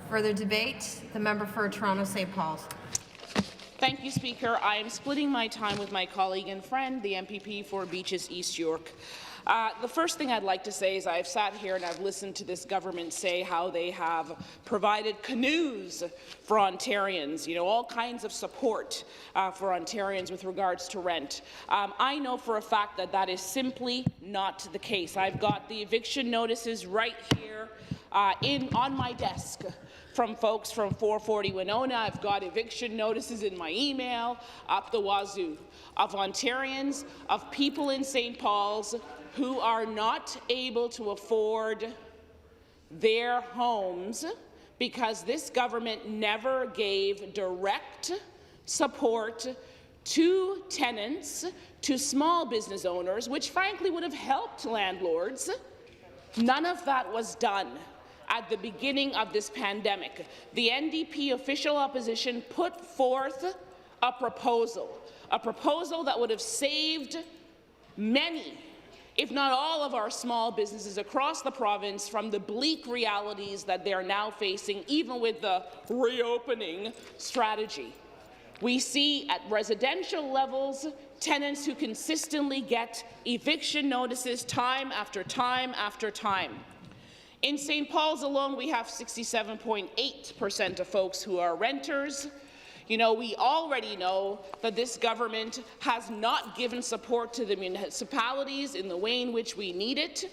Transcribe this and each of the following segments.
Further debate? The member for Toronto St. Paul's. Thank you, Speaker. I am splitting my time with my colleague and friend, the MPP for Beaches East York. The first thing I'd like to say is I've sat here and I've listened to this government say how they have provided canoes for Ontarians, all kinds of support for Ontarians with regards to rent. I know for a fact that that is simply not the case. I've got the eviction notices right here on my desk from folks from 440 Winona. I've got eviction notices in my email up the wazoo of Ontarians, of people in St. Paul's who are not able to afford their homes because this government never gave direct support to tenants, to small business owners, which frankly would have helped landlords. None of that was done at the beginning of this pandemic. The NDP official opposition put forth a proposal that would have saved many, if not all, of our small businesses across the province from the bleak realities that they are now facing, even with the reopening strategy. We see at residential levels tenants who consistently get eviction notices time after time after time. In St. Paul's alone, we have 67.8% of folks who are renters. We already know that this government has not given support to the municipalities in the way in which we need it.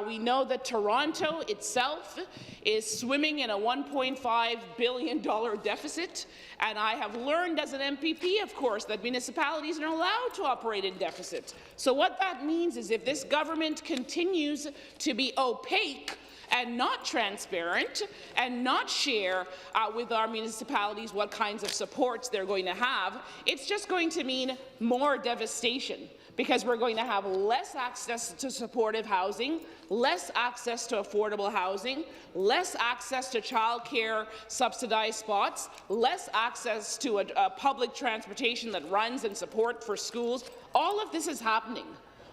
We know that Toronto itself is swimming in a $1.5 billion deficit, and I have learned as an MPP, of course, that municipalities are allowed to operate in deficit. So what that means is if this government continues to be opaque and not transparent and not share with our municipalities what kinds of supports they're going to have, it's just going to mean more devastation, because we're going to have less access to supportive housing, less access to affordable housing, less access to childcare subsidized spots, less access to a public transportation that runs and support for schools. All of this is happening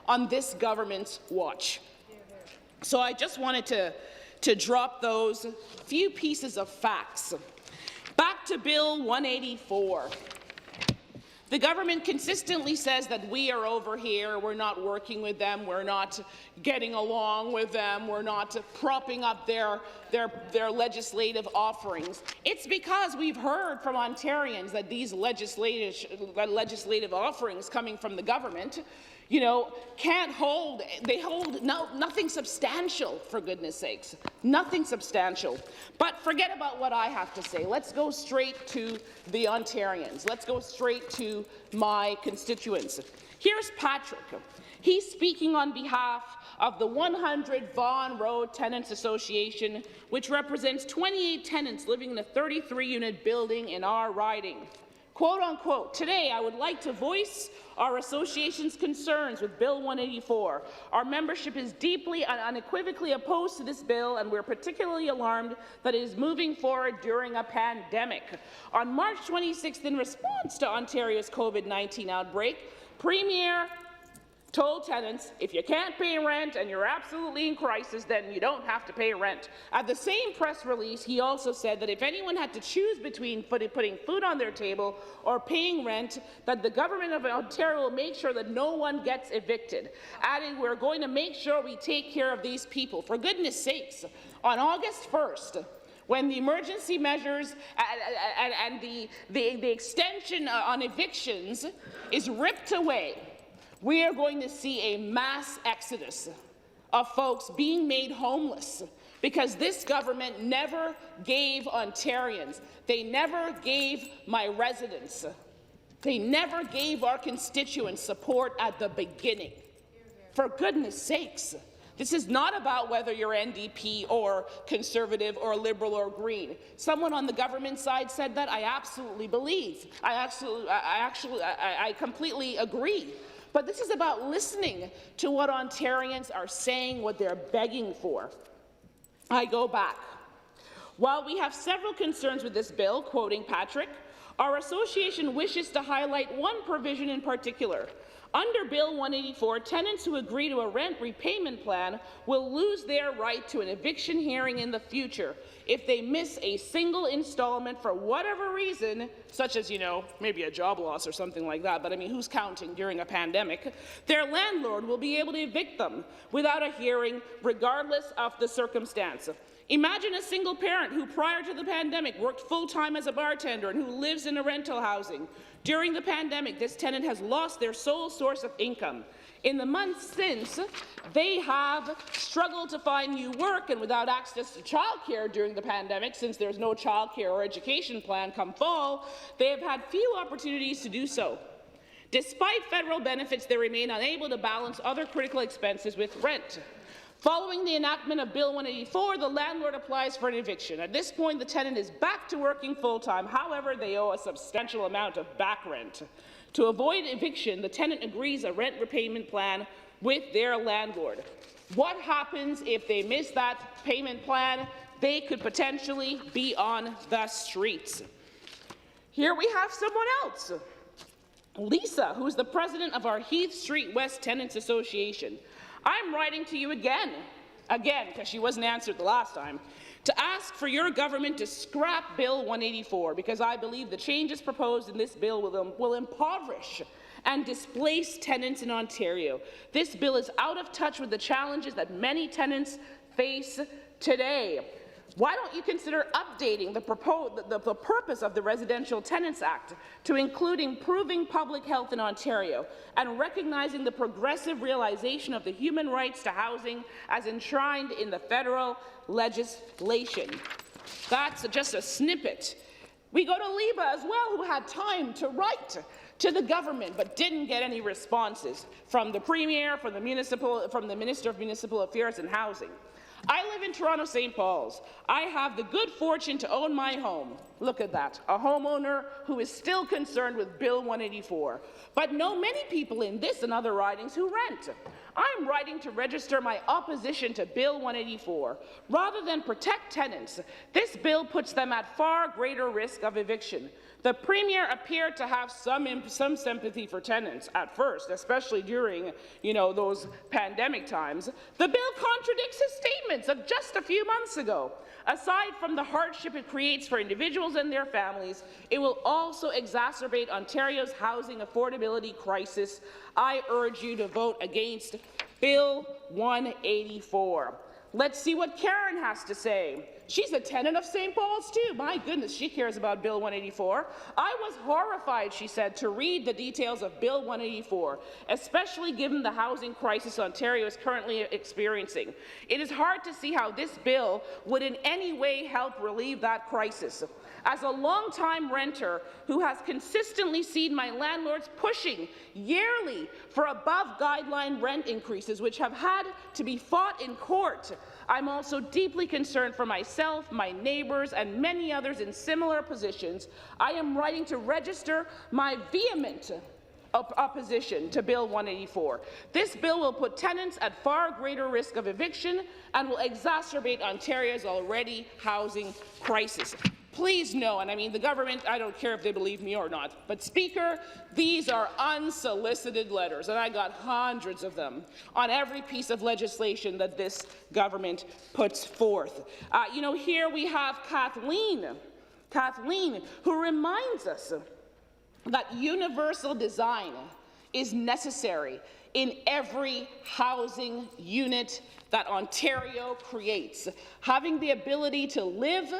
on this government's watch. So I just wanted to drop those few pieces of facts. Back to Bill 184. The government consistently says that we are over here, we're not working with them, we're not getting along with them, we're not propping up their legislative offerings. It's because we've heard from Ontarians that these legislative offerings coming from the government can't hold, they hold nothing substantial, for goodness sakes, nothing substantial. But forget about what I have to say. Let's go straight to the Ontarians. Let's go straight to my constituents. Here's Patrick. He's speaking on behalf of the 100 Vaughan Road Tenants Association, which represents 28 tenants living in a 33-unit building in our riding. Quote unquote, today I would like to voice our association's concerns with Bill 184. Our membership is deeply and unequivocally opposed to this bill, and we're particularly alarmed that it is moving forward during a pandemic. On March 26th, in response to Ontario's COVID-19 outbreak, Premier told tenants, if you can't pay rent and you're absolutely in crisis, then you don't have to pay rent. At the same press release, he also said that if anyone had to choose between putting food on their table or paying rent, that the government of Ontario will make sure that no one gets evicted, adding, we're going to make sure we take care of these people. For goodness sakes, on August 1st, when the emergency measures and the extension on evictions is ripped away, we are going to see a mass exodus of folks being made homeless because this government never gave Ontarians, they never gave my residents, they never gave our constituents support at the beginning. For goodness sakes, this is not about whether you're NDP or Conservative or Liberal or Green. Someone on the government side said that. I absolutely believe. I completely agree. But this is about listening to what Ontarians are saying, what they're begging for. I go back. While we have several concerns with this bill, quoting Patrick, our association wishes to highlight one provision in particular. Under Bill 184, tenants who agree to a rent repayment plan will lose their right to an eviction hearing in the future if they miss a single installment for whatever reason, such as, maybe a job loss or something like that, but I mean, who's counting during a pandemic? Their landlord will be able to evict them without a hearing, regardless of the circumstance. Imagine a single parent who, prior to the pandemic, worked full-time as a bartender and who lives in a rental housing. During the pandemic, this tenant has lost their sole source of income. In the months since, they have struggled to find new work, and without access to childcare during the pandemic, since there's no childcare or education plan come fall, they have had few opportunities to do so. Despite federal benefits, they remain unable to balance other critical expenses with rent. Following the enactment of Bill 184, the landlord applies for an eviction. At this point, the tenant is back to working full-time. However, they owe a substantial amount of back rent. To avoid eviction, the tenant agrees a rent repayment plan with their landlord. What happens if they miss that payment plan? They could potentially be on the streets. Here we have someone else, Lisa, who is the president of our Heath Street West Tenants Association. I'm writing to you again, because she wasn't answered the last time, to ask for your government to scrap Bill 184, because I believe the changes proposed in this bill will impoverish and displace tenants in Ontario. This bill is out of touch with the challenges that many tenants face today. Why don't you consider updating the purpose of the Residential Tenants Act to include improving public health in Ontario and recognizing the progressive realization of the human rights to housing as enshrined in the federal legislation? That's just a snippet. We go to Liba as well, who had time to write to the government but didn't get any responses from the Premier, from the Minister of Municipal Affairs and Housing. I live in Toronto, St. Paul's. I have the good fortune to own my home. Look at that, a homeowner who is still concerned with Bill 184. But know many people in this and other ridings who rent. I'm writing to register my opposition to Bill 184. Rather than protect tenants, this bill puts them at far greater risk of eviction. The Premier appeared to have some sympathy for tenants at first, especially during, those pandemic times. The bill contradicts his statements of just a few months ago. Aside from the hardship it creates for individuals and their families, it will also exacerbate Ontario's housing affordability crisis. I urge you to vote against Bill 184. Let's see what Karen has to say. She's a tenant of St. Paul's too. My goodness, she cares about Bill 184. I was horrified, she said, to read the details of Bill 184, especially given the housing crisis Ontario is currently experiencing. It is hard to see how this bill would in any way help relieve that crisis. As a long-time renter who has consistently seen my landlords pushing yearly for above-guideline rent increases, which have had to be fought in court, I'm also deeply concerned for myself, my neighbours, and many others in similar positions. I am writing to register my vehement opposition to Bill 184. This bill will put tenants at far greater risk of eviction and will exacerbate Ontario's already housing crisis. Please know, and I mean the government, I don't care if they believe me or not, but Speaker, these are unsolicited letters, and I got hundreds of them on every piece of legislation that this government puts forth. Here we have Kathleen, who reminds us that universal design is necessary in every housing unit that Ontario creates. Having the ability to live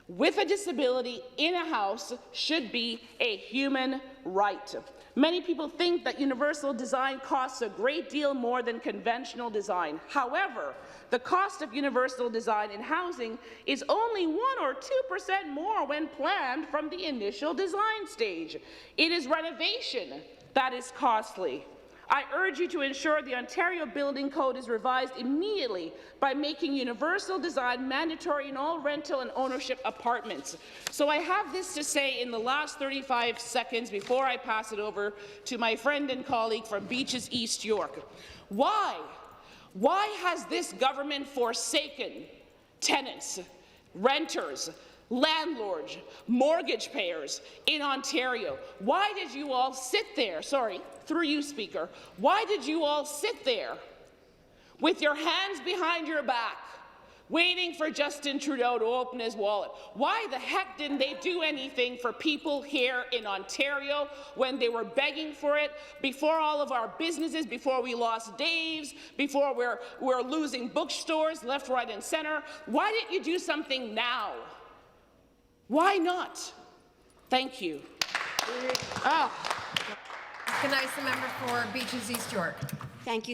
with a disability in a house should be a human right. Many people think that universal design costs a great deal more than conventional design. However, the cost of universal design in housing is only 1 or 2% more when planned from the initial design stage. It is renovation that is costly. I urge you to ensure the Ontario Building Code is revised immediately by making universal design mandatory in all rental and ownership apartments. So I have this to say in the last 35 seconds before I pass it over to my friend and colleague from Beaches East York. Why has this government forsaken tenants, renters, landlords, mortgage payers in Ontario. Why did you all sit there, sorry, through you, Speaker, why did you all sit there with your hands behind your back, waiting for Justin Trudeau to open his wallet? Why the heck didn't they do anything for people here in Ontario when they were begging for it, before all of our businesses, before we lost Dave's, before we're losing bookstores left, right, and centre? Why didn't you do something now? Why not? Thank you. Recognize the member for Beaches East York. Thank you.